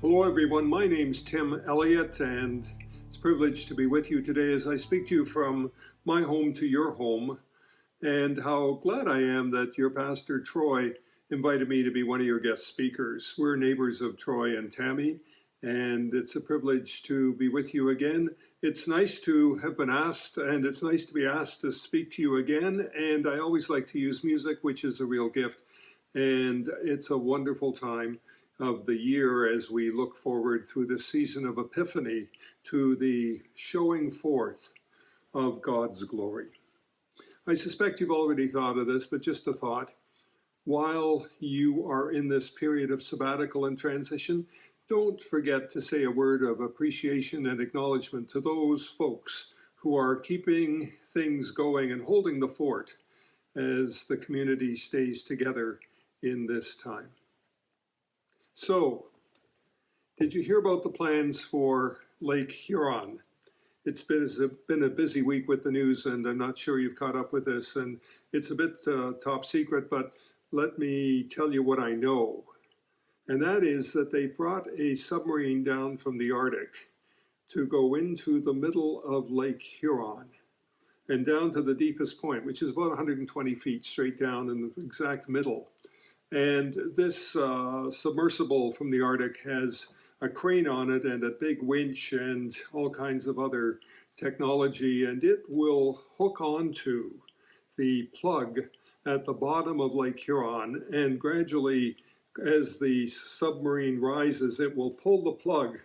Hello everyone, my name's Tim Elliott and it's a privilege to be with you today as I speak to you from my home to your home, and how glad I am that your pastor Troy invited me to be one of your guest speakers. We're neighbors of Troy and Tammy, and it's a privilege to be with you again. It's nice to have been asked, and it's nice to be asked to speak to you again, and I always like to use music, which is a real gift, and it's a wonderful time of the year as we look forward through this season of Epiphany to the showing forth of God's glory. I suspect you've already thought of this, but just a thought. While you are in this period of sabbatical and transition, don't forget to say a word of appreciation and acknowledgement to those folks who are keeping things going and holding the fort as the community stays together in this time. So, did you hear about the plans for Lake Huron? It's been a busy week with the news, and I'm not sure you've caught up with this, and it's a bit top secret, but let me tell you what I know. And that is that they brought a submarine down from the Arctic to go into the middle of Lake Huron and down to the deepest point, which is about 120 feet straight down in the exact middle. And this submersible from the Arctic has a crane on it and a big winch and all kinds of other technology, and it will hook onto the plug at the bottom of Lake Huron, and gradually, as the submarine rises, it will pull the plug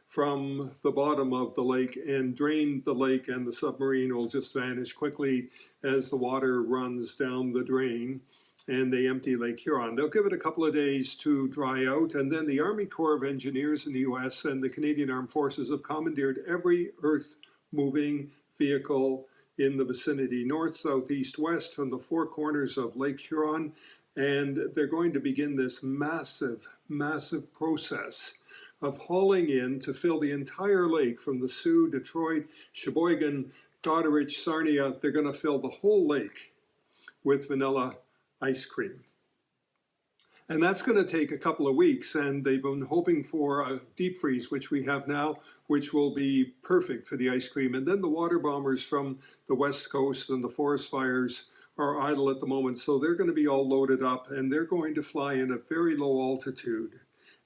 from the bottom of the lake and drain the lake, and the submarine will just vanish quickly as the water runs down the drain and they empty Lake Huron. They'll give it a couple of days to dry out, and then the Army Corps of Engineers in the US and the Canadian Armed Forces have commandeered every earth-moving vehicle in the vicinity, north, south, east, west, from the four corners of Lake Huron, and they're going to begin this massive, massive process of hauling in to fill the entire lake from the Sioux, Detroit, Sheboygan, Goderich, Sarnia. They're going to fill the whole lake with vanilla ice cream. And that's going to take a couple of weeks, and they've been hoping for a deep freeze, which we have now, which will be perfect for the ice cream. And then the water bombers from the West Coast and the forest fires are idle at the moment, so they're going to be all loaded up, and they're going to fly in at very low altitude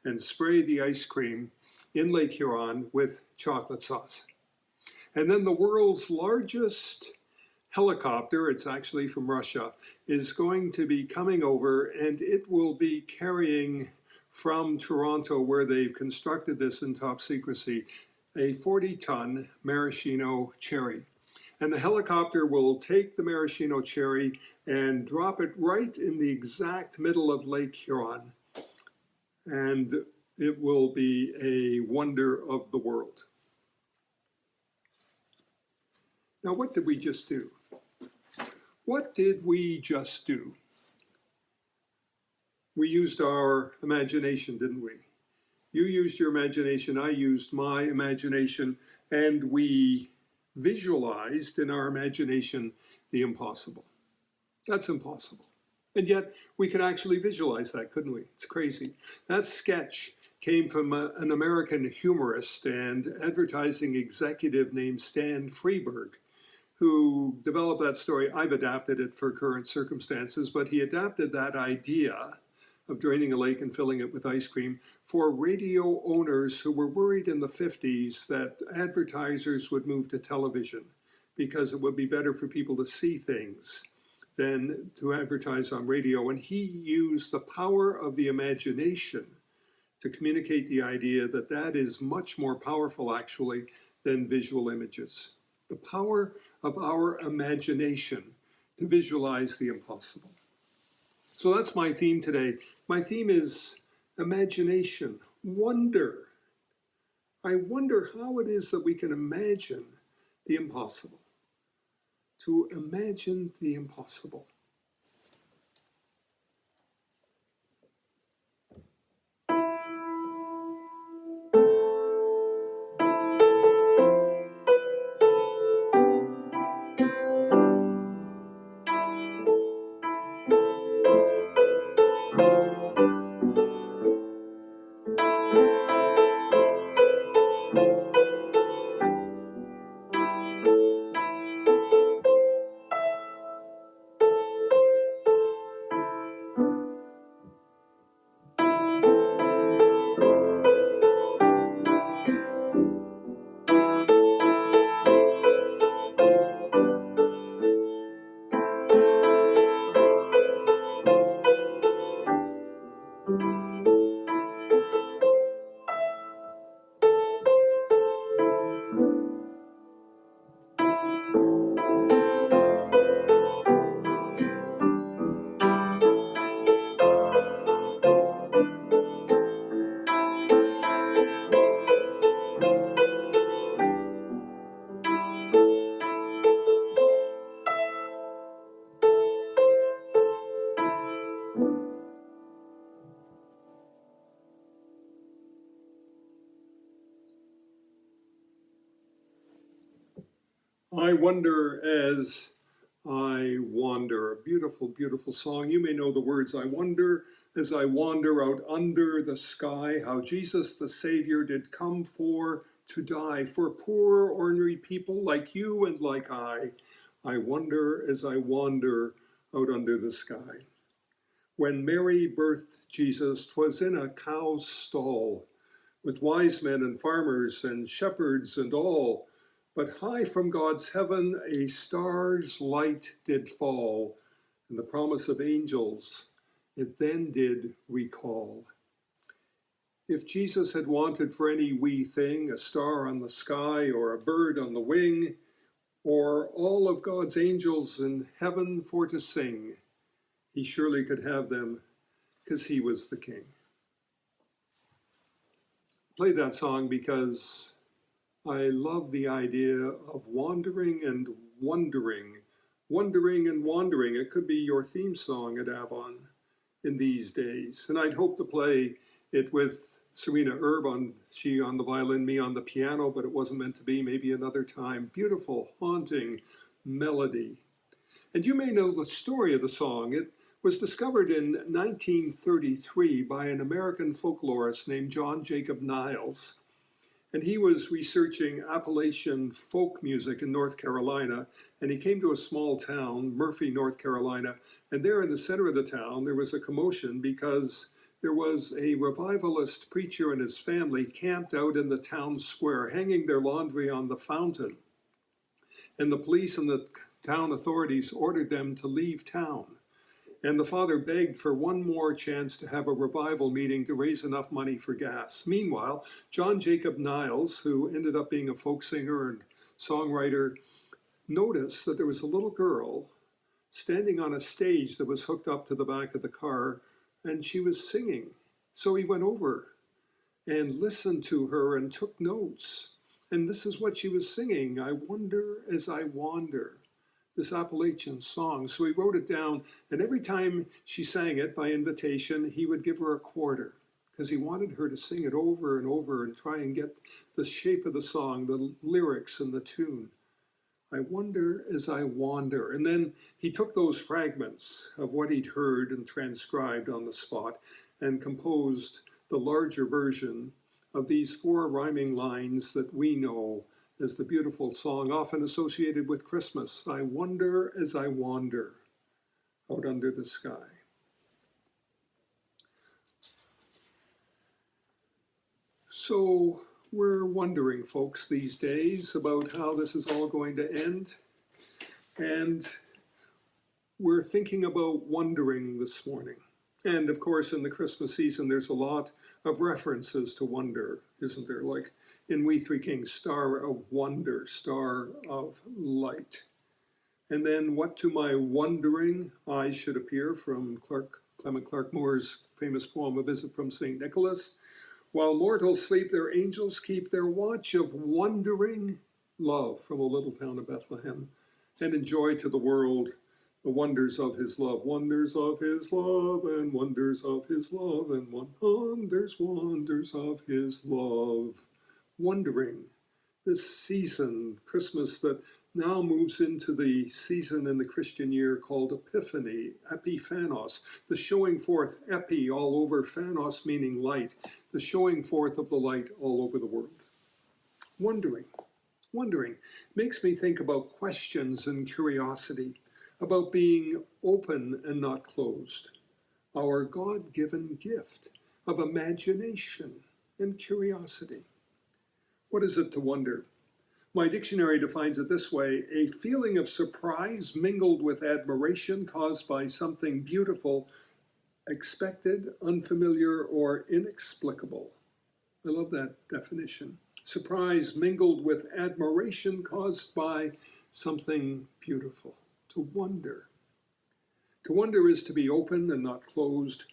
and spray the ice cream in Lake Huron with chocolate sauce. And then the world's largest helicopter, it's actually from Russia, is going to be coming over, and it will be carrying from Toronto, where they've constructed this in top secrecy, a 40-ton maraschino cherry. And the helicopter will take the maraschino cherry and drop it right in the exact middle of Lake Huron. And it will be a wonder of the world. Now, what did we just do? What did we just do? We used our imagination, didn't we? You used your imagination, I used my imagination, and we visualized in our imagination the impossible. That's impossible. And yet we could actually visualize that, couldn't we? It's crazy. That sketch came from an American humorist and advertising executive named Stan Freberg, who developed that story. I've adapted it for current circumstances, but he adapted that idea of draining a lake and filling it with ice cream for radio owners who were worried in the 50s that advertisers would move to television because it would be better for people to see things than to advertise on radio. And he used the power of the imagination to communicate the idea that that is much more powerful, actually, than visual images. The power of our imagination to visualize the impossible. So that's my theme today. My theme is imagination, wonder. I wonder how it is that we can imagine the impossible. To imagine the impossible. I wonder as I wander. A beautiful, beautiful song. You may know the words. I wonder as I wander out under the sky, how Jesus the Savior did come for to die for poor, ordinary people like you and like I. I wonder as I wander out under the sky. When Mary birthed Jesus, 'twas in a cow's stall, with wise men and farmers and shepherds and all. But high from God's heaven a star's light did fall, and the promise of angels it then did recall. If Jesus had wanted for any wee thing, a star on the sky or a bird on the wing, or all of God's angels in heaven for to sing, he surely could have them, 'cause he was the king. Played that song because I love the idea of wandering and wondering. Wondering and wandering. It could be your theme song at Avon in these days. And I'd hope to play it with Serena Erb, she on the violin, me on the piano, but it wasn't meant to be. Maybe another time. Beautiful, haunting melody. And you may know the story of the song. It was discovered in 1933 by an American folklorist named John Jacob Niles. And he was researching Appalachian folk music in North Carolina, and he came to a small town, Murphy, North Carolina, and there in the center of the town there was a commotion because there was a revivalist preacher and his family camped out in the town square, hanging their laundry on the fountain. And the police and the town authorities ordered them to leave town. And the father begged for one more chance to have a revival meeting to raise enough money for gas. Meanwhile, John Jacob Niles, who ended up being a folk singer and songwriter, noticed that there was a little girl standing on a stage that was hooked up to the back of the car, and she was singing. So he went over and listened to her and took notes. And this is what she was singing: I wonder as I wander. This Appalachian song. So he wrote it down, and every time she sang it by invitation, he would give her a quarter, because he wanted her to sing it over and over and try and get the shape of the song, the lyrics and the tune. I wonder as I wander. And then he took those fragments of what he'd heard and transcribed on the spot and composed the larger version of these 4 rhyming lines that we know as the beautiful song often associated with Christmas. I wonder as I wander out under the sky. So we're wondering, folks, these days about how this is all going to end. And we're thinking about wondering this morning. And of course, in the Christmas season, there's a lot of references to wonder, isn't there? Like in We Three Kings, Star of Wonder, Star of Light. And then What to My Wondering Eyes Should Appear, from Clement Clark Moore's famous poem, A Visit from St. Nicholas. While mortals sleep, their angels keep their watch of wondering love, from A Little Town of Bethlehem. And enjoy to the world the wonders of his love, wonders of his love, and wonders of his love, and wonders of his love. Wondering, this season, Christmas, that now moves into the season in the Christian year called Epiphany, Epiphanos, the showing forth, epi, all over, phanos meaning light, the showing forth of the light all over the world. Wondering makes me think about questions and curiosity, about being open and not closed, our God-given gift of imagination and curiosity. What is it to wonder? My dictionary defines it this way: a feeling of surprise mingled with admiration caused by something beautiful, expected, unfamiliar, or inexplicable. I love that definition. Surprise mingled with admiration caused by something beautiful. To wonder. To wonder is to be open and not closed,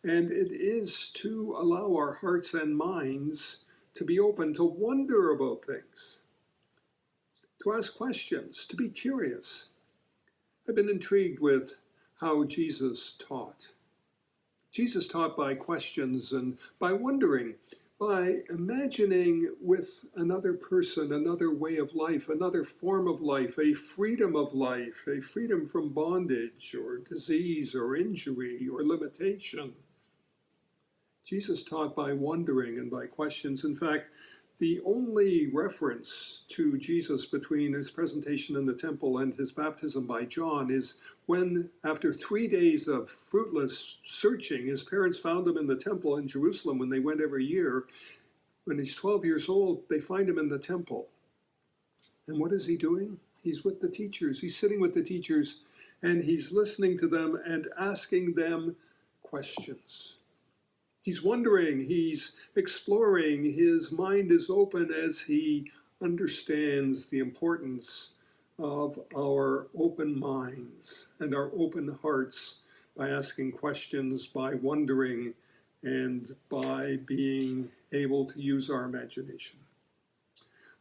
and it is to allow our hearts and minds to be open, to wonder about things, to ask questions, to be curious. I've been intrigued with how Jesus taught. Jesus taught by questions and by wondering. by imagining with another person, another way of life, another form of life, a freedom from bondage or disease or injury or limitation. Jesus taught by wondering and by questions. In fact, the only reference to Jesus between his presentation in the temple and his baptism by John is when, after 3 days of fruitless searching, his parents found him in the temple in Jerusalem when they went every year. When he's 12 years old, they find him in the temple. And what is he doing? He's with the teachers. He's sitting with the teachers, and he's listening to them and asking them questions. He's wondering, he's exploring, his mind is open as he understands the importance of our open minds and our open hearts by asking questions, by wondering, and by being able to use our imagination.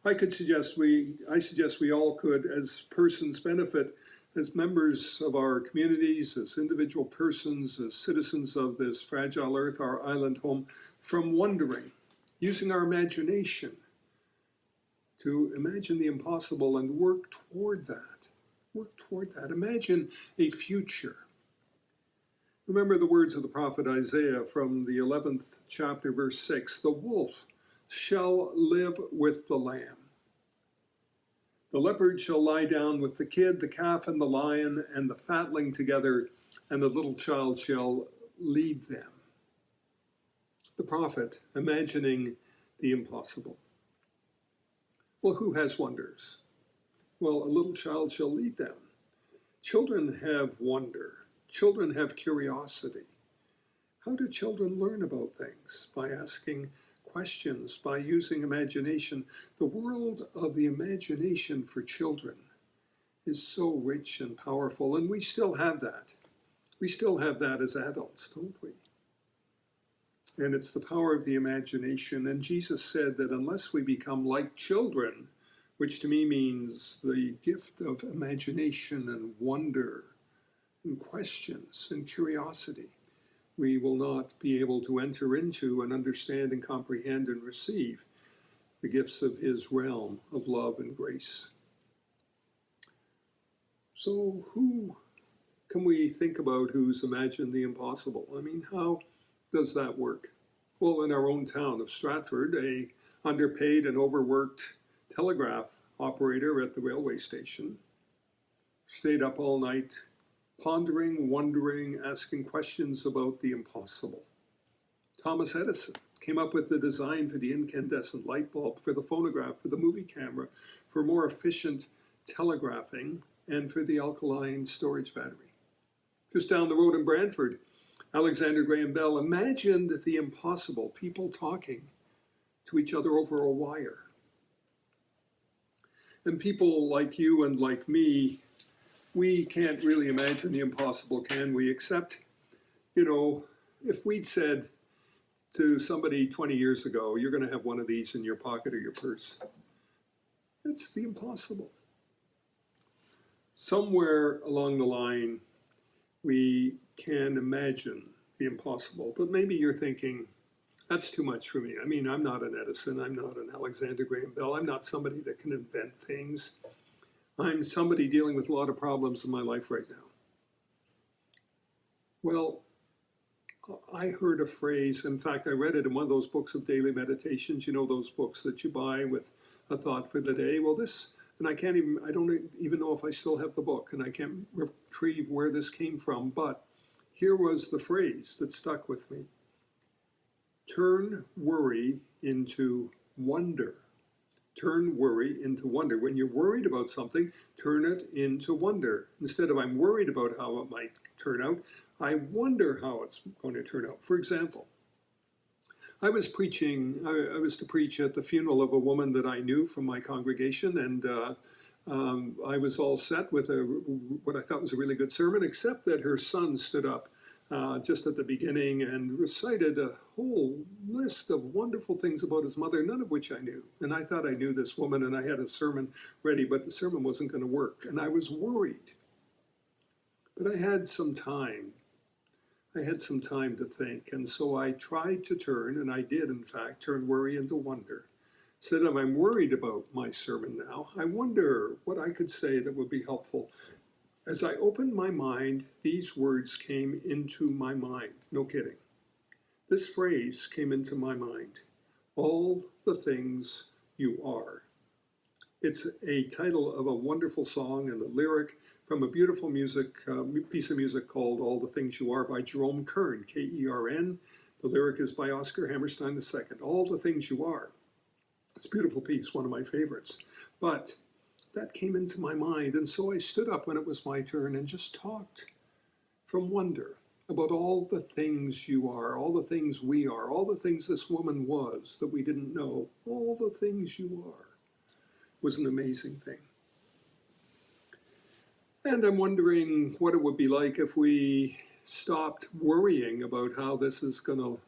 I suggest we all could, as persons, benefit as members of our communities, as individual persons, as citizens of this fragile earth, our island home, from wondering, using our imagination to imagine the impossible and work toward that. Work toward that. Imagine a future. Remember the words of the prophet Isaiah from the 11th chapter, verse 6, "The wolf shall live with the lamb. The leopard shall lie down with the kid, the calf and the lion, and the fatling together, and the little child shall lead them." The prophet imagining the impossible. Well, who has wonders? Well, a little child shall lead them. Children have wonder. Children have curiosity. How do children learn about things? By asking questions, by using imagination. The world of the imagination for children is so rich and powerful, and we still have that. We still have that as adults, don't we? And it's the power of the imagination. And Jesus said that unless we become like children, which to me means the gift of imagination and wonder and questions and curiosity, we will not be able to enter into and understand and comprehend and receive the gifts of his realm of love and grace. So who can we think about who's imagined the impossible? I mean, how does that work? Well, in our own town of Stratford, a underpaid and overworked telegraph operator at the railway station stayed up all night pondering, wondering, asking questions about the impossible. Thomas Edison came up with the design for the incandescent light bulb, for the phonograph, for the movie camera, for more efficient telegraphing, and for the alkaline storage battery. Just down the road in Brantford, Alexander Graham Bell imagined the impossible, people talking to each other over a wire. And people like you and like me, we can't really imagine the impossible, can we? Except, if we'd said to somebody 20 years ago, you're going to have one of these in your pocket or your purse. It's the impossible. Somewhere along the line, we can imagine the impossible. But maybe you're thinking, that's too much for me. I mean, I'm not an Edison. I'm not an Alexander Graham Bell. I'm not somebody that can invent things. I'm somebody dealing with a lot of problems in my life right now. Well, I heard a phrase, in fact, I read it in one of those books of daily meditations, those books that you buy with a thought for the day. Well, and I don't even know if I still have the book, and I can't retrieve where this came from, but here was the phrase that stuck with me. Turn worry into wonder. Turn worry into wonder. When you're worried about something, turn it into wonder. Instead of I'm worried about how it might turn out, I wonder how it's going to turn out. For example, I was to preach at the funeral of a woman that I knew from my congregation, and I was all set with what I thought was a really good sermon, except that her son stood up just at the beginning and recited a whole list of wonderful things about his mother, none of which I knew. And I thought I knew this woman, and I had a sermon ready, but the sermon wasn't going to work. And I was worried. But I had some time. I had some time to think, and so I tried to turn, and I did, in fact, turn worry into wonder. Said that I'm worried about my sermon now. I wonder what I could say that would be helpful. As I opened my mind, these words came into my mind. No kidding. This phrase came into my mind. All the things you are. It's a title of a wonderful song and a lyric from a beautiful piece of music called All the Things You Are by Jerome Kern, K-E-R-N. The lyric is by Oscar Hammerstein II. All the Things You Are. It's a beautiful piece, one of my favorites. But that came into my mind, and so I stood up when it was my turn and just talked from wonder about all the things you are, all the things we are, all the things this woman was that we didn't know, all the things you are. Was an amazing thing. And I'm wondering what it would be like if we stopped worrying about how this is going to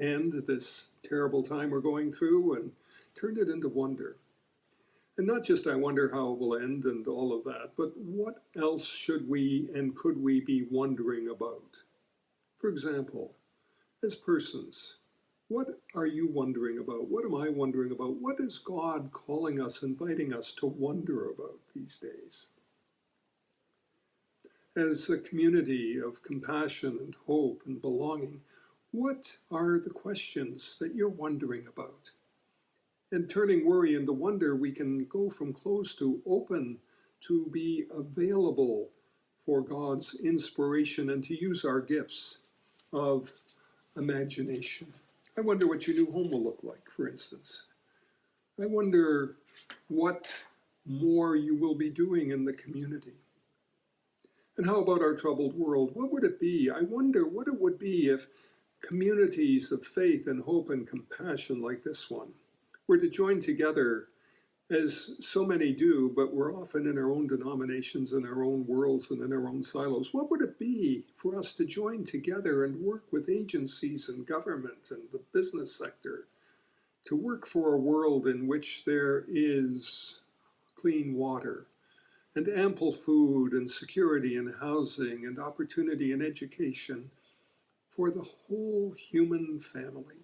end, this terrible time we're going through, and turned it into wonder. And not just I wonder how it will end and all of that, but what else should we and could we be wondering about? For example, as persons, what are you wondering about? What am I wondering about? What is God calling us, inviting us to wonder about these days? As a community of compassion and hope and belonging, what are the questions that you're wondering about? And turning worry into wonder, we can go from closed to open to be available for God's inspiration and to use our gifts of imagination. I wonder what your new home will look like, for instance. I wonder what more you will be doing in the community. And how about our troubled world? What would it be? I wonder what it would be if communities of faith and hope and compassion like this one were to join together, as so many do, but we're often in our own denominations, in our own worlds, and in our own silos. What would it be for us to join together and work with agencies and government and the business sector to work for a world in which there is clean water and ample food and security and housing and opportunity and education for the whole human family?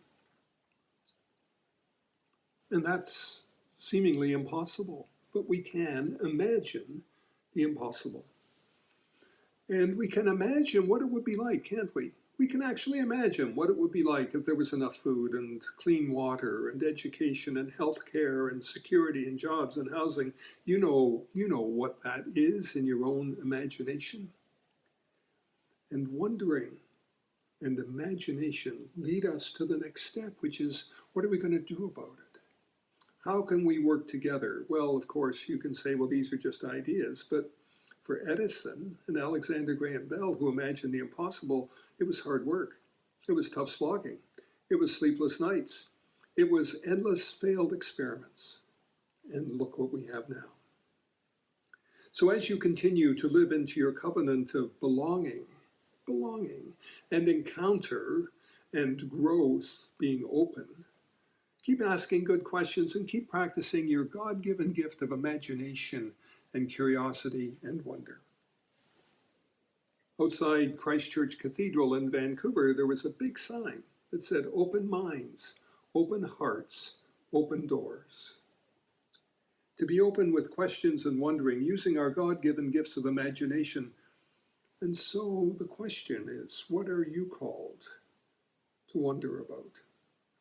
And that's seemingly impossible, but we can imagine the impossible. And we can imagine what it would be like, can't we? We can actually imagine what it would be like if there was enough food and clean water and education and health care and security and jobs and housing. You know what that is in your own imagination. And wondering and imagination lead us to the next step, which is, what are we going to do about it? How can we work together? Well, of course, you can say, well, these are just ideas. But for Edison and Alexander Graham Bell, who imagined the impossible, it was hard work. It was tough slogging. It was sleepless nights. It was endless failed experiments. And look what we have now. So as you continue to live into your covenant of belonging, and encounter and growth being open, keep asking good questions and keep practicing your God-given gift of imagination and curiosity and wonder. Outside Christ Church Cathedral in Vancouver, there was a big sign that said, "Open minds, open hearts, open doors." To be open with questions and wondering, using our God-given gifts of imagination. And so the question is, what are you called to wonder about?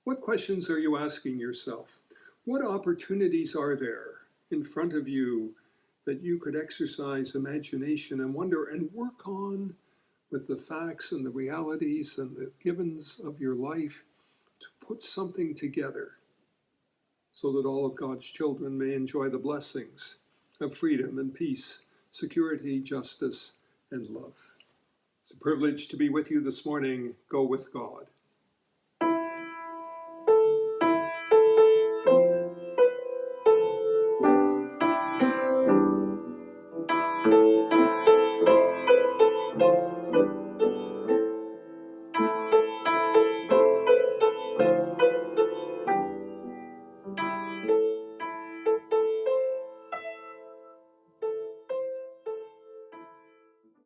What questions are you asking yourself? What opportunities are there in front of you that you could exercise imagination and wonder and work on with the facts and the realities and the givens of your life to put something together so that all of God's children may enjoy the blessings of freedom and peace, security, justice, and love? It's a privilege to be with you this morning. Go with God.